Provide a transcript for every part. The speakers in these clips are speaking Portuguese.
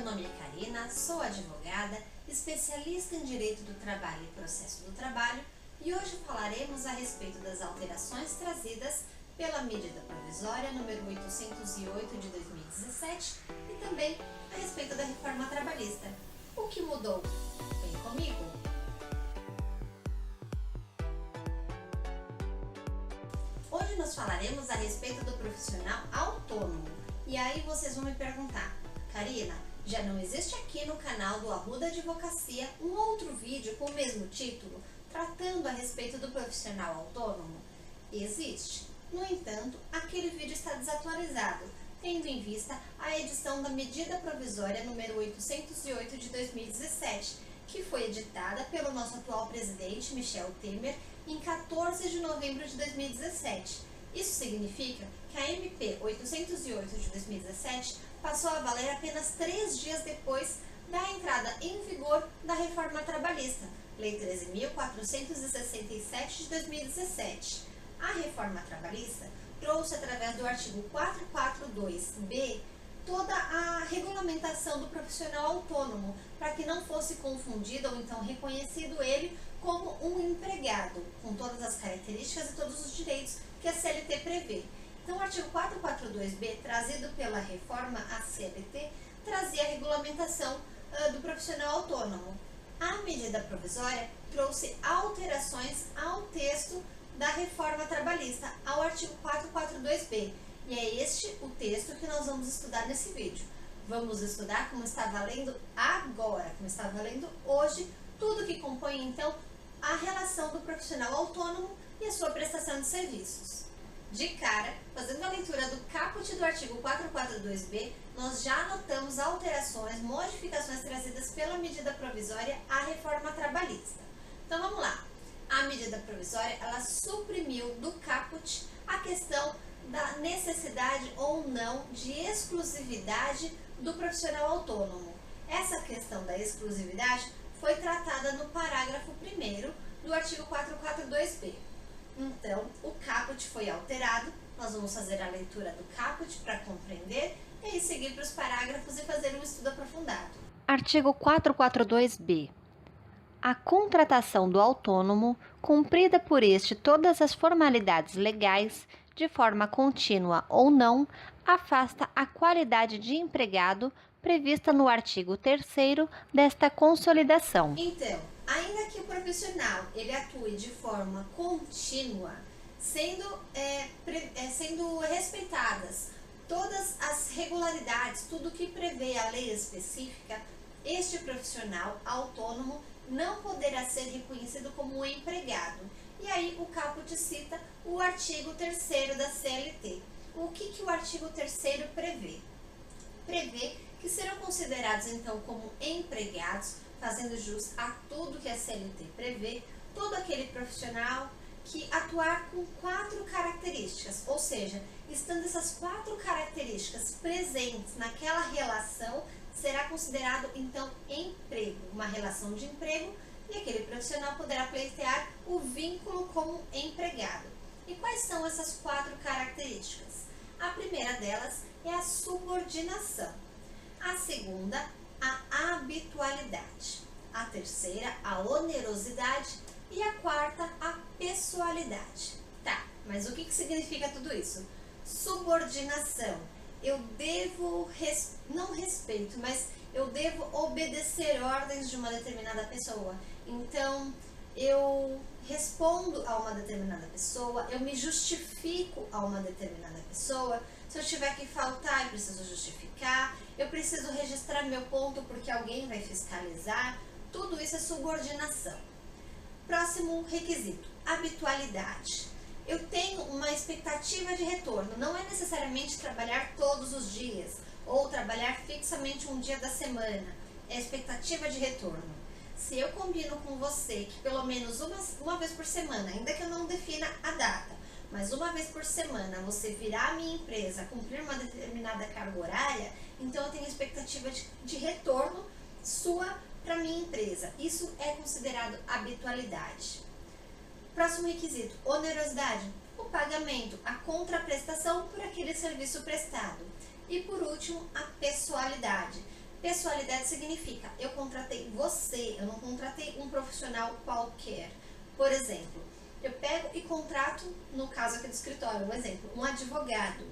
nome é Karina, sou advogada, especialista em Direito do Trabalho e Processo do Trabalho e hoje falaremos a respeito das alterações trazidas pela Medida Provisória número 808 de 2017 e também a respeito da Reforma Trabalhista. O que mudou? Vem comigo! Hoje nós falaremos a respeito do profissional autônomo. E aí vocês vão me perguntar, Karina, já não existe aqui no canal do Arruda Advocacia um outro vídeo com o mesmo título, tratando a respeito do profissional autônomo? Existe. No entanto, aquele vídeo está desatualizado, tendo em vista a edição da Medida Provisória número 808 de 2017, que foi editada pelo nosso atual presidente, Michel Temer, em 14 de novembro de 2017. Isso significa que a MP 808 de 2017 passou a valer apenas 3 dias depois da entrada em vigor da Reforma Trabalhista, Lei 13.467 de 2017. A Reforma Trabalhista trouxe, através do artigo 442b, toda a regulamentação do profissional autônomo, para que não fosse confundido ou então reconhecido ele como um empregado, com todas as características e todos os direitos que a CLT prevê. Então, o artigo 442b, trazido pela reforma à CLT, trazia a regulamentação do profissional autônomo. A medida provisória trouxe alterações ao texto da reforma trabalhista, ao artigo 442b. E é este o texto que nós vamos estudar nesse vídeo. Vamos estudar como está valendo agora, como está valendo hoje, tudo que compõe então a relação do profissional autônomo e a sua prestação de serviços. De cara, fazendo a leitura do caput do artigo 442b, nós já notamos alterações, modificações trazidas pela medida provisória à reforma trabalhista. Então vamos lá. A medida provisória, ela suprimiu do caput a questão da necessidade ou não de exclusividade do profissional autônomo. Essa questão da exclusividade foi tratada no parágrafo 1º do artigo 442b. Então, o caput foi alterado, nós vamos fazer a leitura do caput para compreender e aí seguir para os parágrafos e fazer um estudo aprofundado. Artigo 442b. A contratação do autônomo, cumprida por este todas as formalidades legais, de forma contínua ou não, afasta a qualidade de empregado prevista no artigo 3º desta consolidação. Então, ainda que o profissional ele atue de forma contínua, sendo respeitadas todas as regularidades, tudo que prevê a lei específica, este profissional autônomo não poderá ser reconhecido como empregado. E aí o caput cita o artigo 3º da CLT. O que o artigo 3º prevê? Prevê que serão considerados então como empregados, fazendo jus a tudo que a CLT prevê, todo aquele profissional que atuar com 4 características, ou seja, estando essas 4 características presentes naquela relação, será considerado então emprego, uma relação de emprego, e aquele profissional poderá pleitear o vínculo como empregado. E quais são essas 4 características? A primeira delas é a subordinação, a segunda, a habitualidade, a terceira, a onerosidade e a quarta, a pessoalidade. Tá, mas o que significa tudo isso? Subordinação. Eu devo, não respeito, mas eu devo obedecer ordens de uma determinada pessoa. Então, eu respondo a uma determinada pessoa, eu me justifico a uma determinada pessoa. Se eu tiver que faltar, eu preciso justificar, eu preciso registrar meu ponto porque alguém vai fiscalizar. Tudo isso é subordinação. Próximo requisito, habitualidade. Eu tenho uma expectativa de retorno, não é necessariamente trabalhar todos os dias ou trabalhar fixamente um dia da semana, é expectativa de retorno. Se eu combino com você que pelo menos uma vez por semana, ainda que eu não defina a data, mas uma vez por semana você virá à minha empresa, cumprir uma determinada carga horária, então eu tenho expectativa de retorno sua para minha empresa. Isso é considerado habitualidade. Próximo requisito, onerosidade, o pagamento, a contraprestação por aquele serviço prestado. E por último, a pessoalidade. Pessoalidade significa, eu contratei você, eu não contratei um profissional qualquer. Por exemplo, eu pego e contrato, no caso aqui do escritório, um exemplo, um advogado.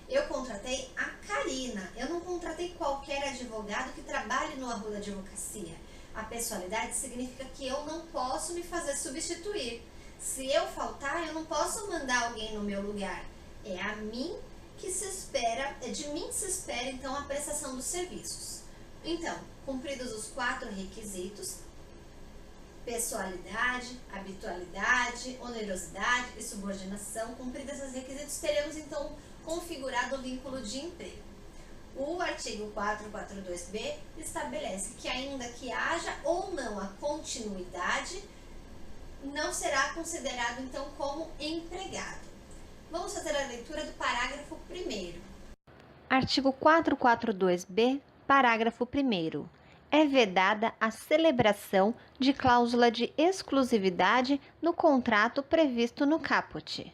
Eu contratei a Karina, eu não contratei qualquer advogado que trabalhe no Arruda Advocacia. A pessoalidade significa que eu não posso me fazer substituir. Se eu faltar, eu não posso mandar alguém no meu lugar. É a mim que se espera, é de mim que se espera então a prestação dos serviços. Então, cumpridos os 4 requisitos, pessoalidade, habitualidade, onerosidade e subordinação, cumpridos esses requisitos, teremos então configurado o vínculo de emprego. O artigo 442b estabelece que ainda que haja ou não a continuidade, não será considerado então como empregado. Vamos fazer a leitura do parágrafo 1º. Artigo 442b, parágrafo 1º. É vedada a celebração de cláusula de exclusividade no contrato previsto no caput.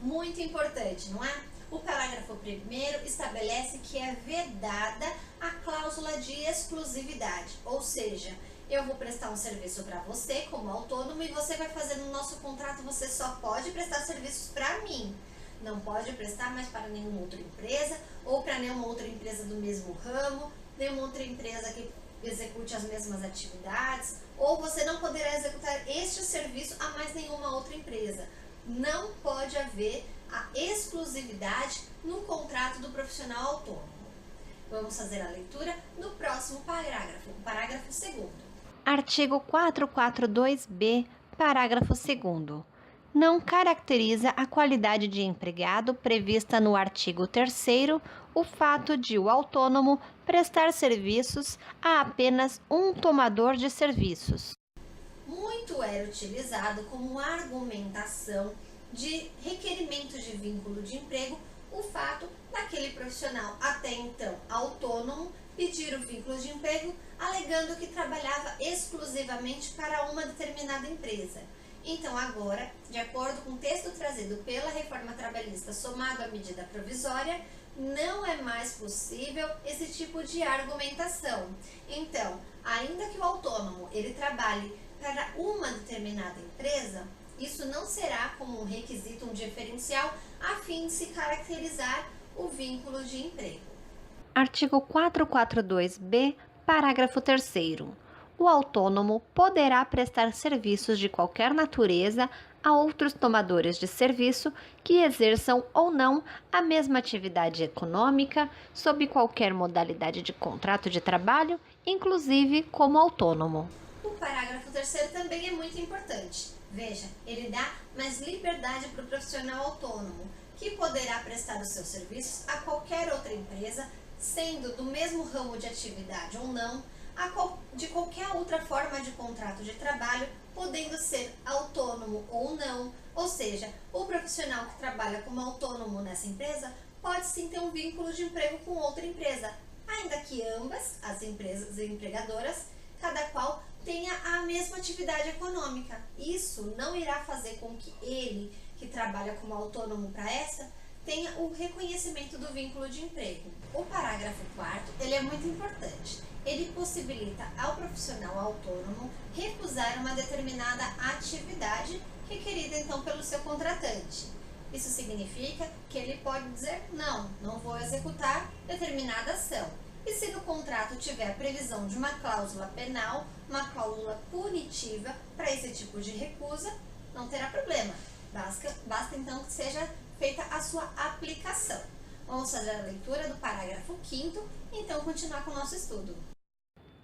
Muito importante, não é? O parágrafo 1º estabelece que é vedada a cláusula de exclusividade, ou seja, eu vou prestar um serviço para você como autônomo e você vai fazer no nosso contrato, você só pode prestar serviços para mim. Não pode prestar mais para nenhuma outra empresa ou para nenhuma outra empresa do mesmo ramo, nenhuma outra empresa que execute as mesmas atividades, ou você não poderá executar este serviço a mais nenhuma outra empresa. Não pode haver a exclusividade no contrato do profissional autônomo. Vamos fazer a leitura no próximo parágrafo, o parágrafo 2º. Artigo 442b, parágrafo 2º. Não caracteriza a qualidade de empregado prevista no artigo 3º o fato de o autônomo prestar serviços a apenas um tomador de serviços. Muito era utilizado como argumentação de requerimento de vínculo de emprego o fato daquele profissional até então autônomo pedir o vínculo de emprego alegando que trabalhava exclusivamente para uma determinada empresa. Então agora, de acordo com o texto trazido pela reforma trabalhista somado à medida provisória, não é mais possível esse tipo de argumentação. Então, ainda que o autônomo ele trabalhe para uma determinada empresa, isso não será como um requisito, um diferencial, a fim de se caracterizar o vínculo de emprego. Artigo 442b, parágrafo 3º. O autônomo poderá prestar serviços de qualquer natureza a outros tomadores de serviço que exerçam ou não a mesma atividade econômica, sob qualquer modalidade de contrato de trabalho, inclusive como autônomo. O parágrafo 3º também é muito importante. Veja, ele dá mais liberdade para o profissional autônomo, que poderá prestar os seus serviços a qualquer outra empresa, sendo do mesmo ramo de atividade ou não, de qualquer outra forma de contrato de trabalho, podendo ser autônomo ou não. Ou seja, o profissional que trabalha como autônomo nessa empresa pode sim ter um vínculo de emprego com outra empresa, ainda que ambas, as empresas empregadoras, cada qual tenha a mesma atividade econômica. Isso não irá fazer com que ele, que trabalha como autônomo para essa, tenha o reconhecimento do vínculo de emprego. O parágrafo 4º, ele é muito importante. Ele possibilita ao profissional autônomo recusar uma determinada atividade requerida então pelo seu contratante. Isso significa que ele pode dizer não vou executar determinada ação. E se no contrato tiver a previsão de uma cláusula penal, uma cláusula punitiva para esse tipo de recusa, não terá problema. Basta então que seja feita a sua aplicação. Vamos fazer a leitura do parágrafo 5º e então continuar com o nosso estudo.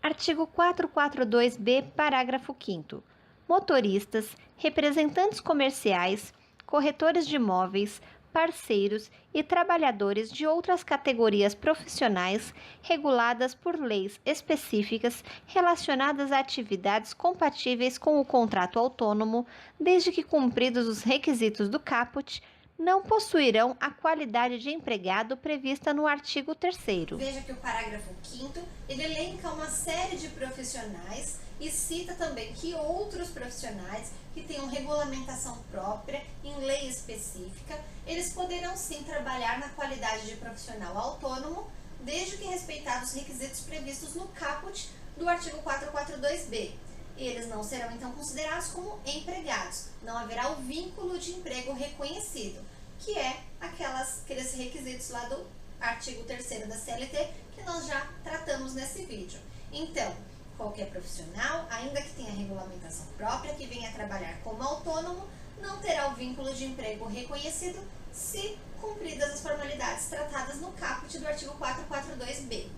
Artigo 442b, parágrafo 5º. Motoristas, representantes comerciais, corretores de imóveis, parceiros e trabalhadores de outras categorias profissionais reguladas por leis específicas relacionadas a atividades compatíveis com o contrato autônomo, desde que cumpridos os requisitos do caput, não possuirão a qualidade de empregado prevista no artigo 3º. Veja que o parágrafo 5º, ele elenca uma série de profissionais e cita também que outros profissionais que tenham regulamentação própria em lei específica, eles poderão sim trabalhar na qualidade de profissional autônomo, desde que respeitados os requisitos previstos no caput do artigo 442b. Eles não serão, então, considerados como empregados. Não haverá o vínculo de emprego reconhecido, que é aqueles requisitos lá do artigo 3º da CLT, que nós já tratamos nesse vídeo. Então, qualquer profissional, ainda que tenha regulamentação própria, que venha trabalhar como autônomo, não terá o vínculo de emprego reconhecido se cumpridas as formalidades tratadas no caput do artigo 442b.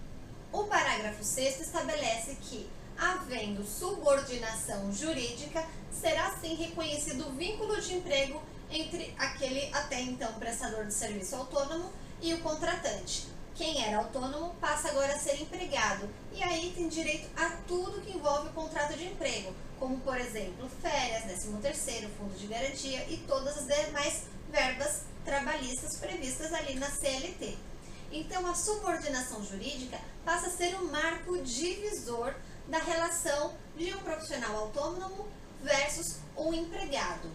O parágrafo 6º estabelece que, havendo subordinação jurídica, será sim reconhecido o vínculo de emprego entre aquele até então prestador de serviço autônomo e o contratante. Quem era autônomo passa agora a ser empregado e aí tem direito a tudo que envolve o contrato de emprego, como por exemplo férias, 13º, fundo de garantia e todas as demais verbas trabalhistas previstas ali na CLT. Então a subordinação jurídica passa a ser o marco divisor da relação de um profissional autônomo versus um empregado.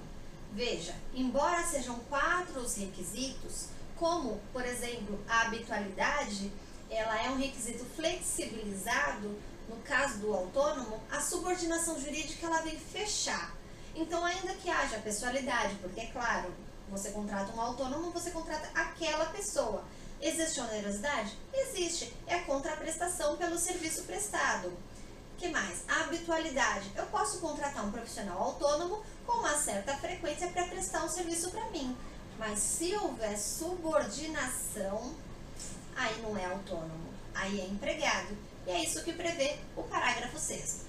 Veja, embora sejam 4 os requisitos, como, por exemplo, a habitualidade, ela é um requisito flexibilizado, no caso do autônomo, a subordinação jurídica ela vem fechar. Então, ainda que haja pessoalidade, porque é claro, você contrata um autônomo, você contrata aquela pessoa. Existe onerosidade? Existe, é a contraprestação pelo serviço prestado. O que mais? A habitualidade. Eu posso contratar um profissional autônomo com uma certa frequência para prestar um serviço para mim. Mas se houver subordinação, aí não é autônomo, aí é empregado. E é isso que prevê o parágrafo 6º.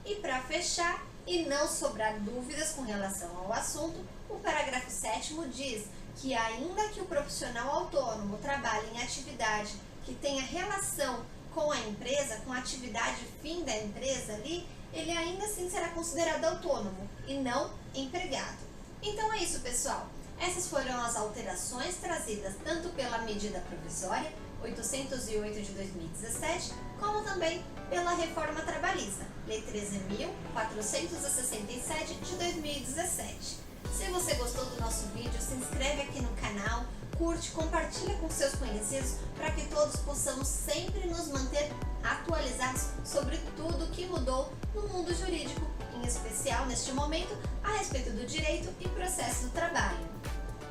E para fechar, e não sobrar dúvidas com relação ao assunto, o parágrafo 7º diz que ainda que o profissional autônomo trabalhe em atividade que tenha relação com a empresa, com a atividade fim da empresa ali, ele ainda assim será considerado autônomo e não empregado. Então é isso, pessoal. Essas foram as alterações trazidas tanto pela medida provisória 808 de 2017, como também pela reforma trabalhista, Lei 13.467 de 2017. Se você gostou do nosso vídeo, se inscreve aqui no canal, curte, compartilha com seus conhecidos para que todos possamos sempre nos manter atualizados sobre tudo que mudou no mundo jurídico, em especial neste momento a respeito do direito e processo do trabalho.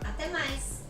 Até mais!